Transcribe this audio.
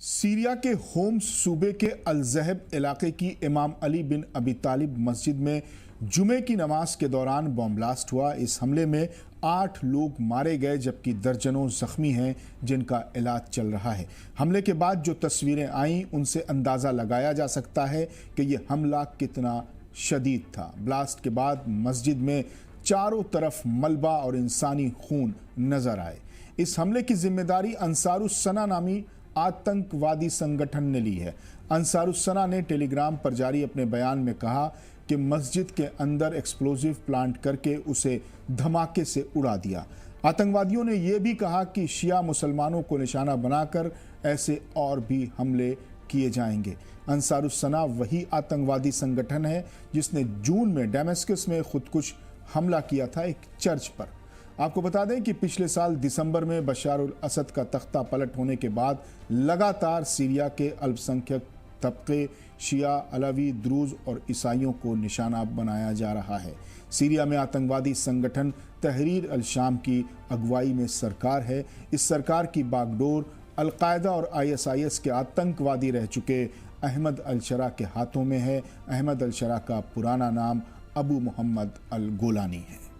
Syria के Holmes सूबे के अल-ज़हब इलाके की इमाम अली बिन अबी तालिब मस्जिद में जुमे की नमाज के दौरान बॉम्ब ब्लास्ट हुआ। इस हमले में 8 लोग मारे गए जबकि दर्जनों जख्मी हैं जिनका इलाज चल रहा है। हमले के बाद जो तस्वीरें आईं उनसे अंदाज़ा लगाया जा सकता है कि यह हमला कितना शदीद था। ब्लास्ट के बाद मस्जिद में चारों तरफ मलबा और इंसानी खून नजर आए। इस हमले की जिम्मेदारी अंसारुस्सना नामी आतंकवादी संगठन ने ली है। अंसारुस्सना ने टेलीग्राम पर जारी अपने बयान में कहा कि मस्जिद के अंदर एक्सप्लोजिव प्लांट करके उसे धमाके से उड़ा दिया। आतंकवादियों ने यह भी कहा कि शिया मुसलमानों को निशाना बनाकर ऐसे और भी हमले किए जाएंगे। अंसारुस्सना वही आतंकवादी संगठन है जिसने जून में डेमेस्कस में खुदकुश हमला किया था एक चर्च पर। आपको बता दें कि पिछले साल दिसंबर में बशार उल असद का तख्ता पलट होने के बाद लगातार सीरिया के अल्पसंख्यक तबके शिया, अलवी, द्रूज और ईसाइयों को निशाना बनाया जा रहा है। सीरिया में आतंकवादी संगठन तहरीर अल शाम की अगुवाई में सरकार है। इस सरकार की बागडोर अल-कायदा और ISIS के आतंकवादी रह चुके अहमद अल-शरा के हाथों में है। अहमद अल-शरा का पुराना नाम अबू मोहम्मद अल-गोलानी है।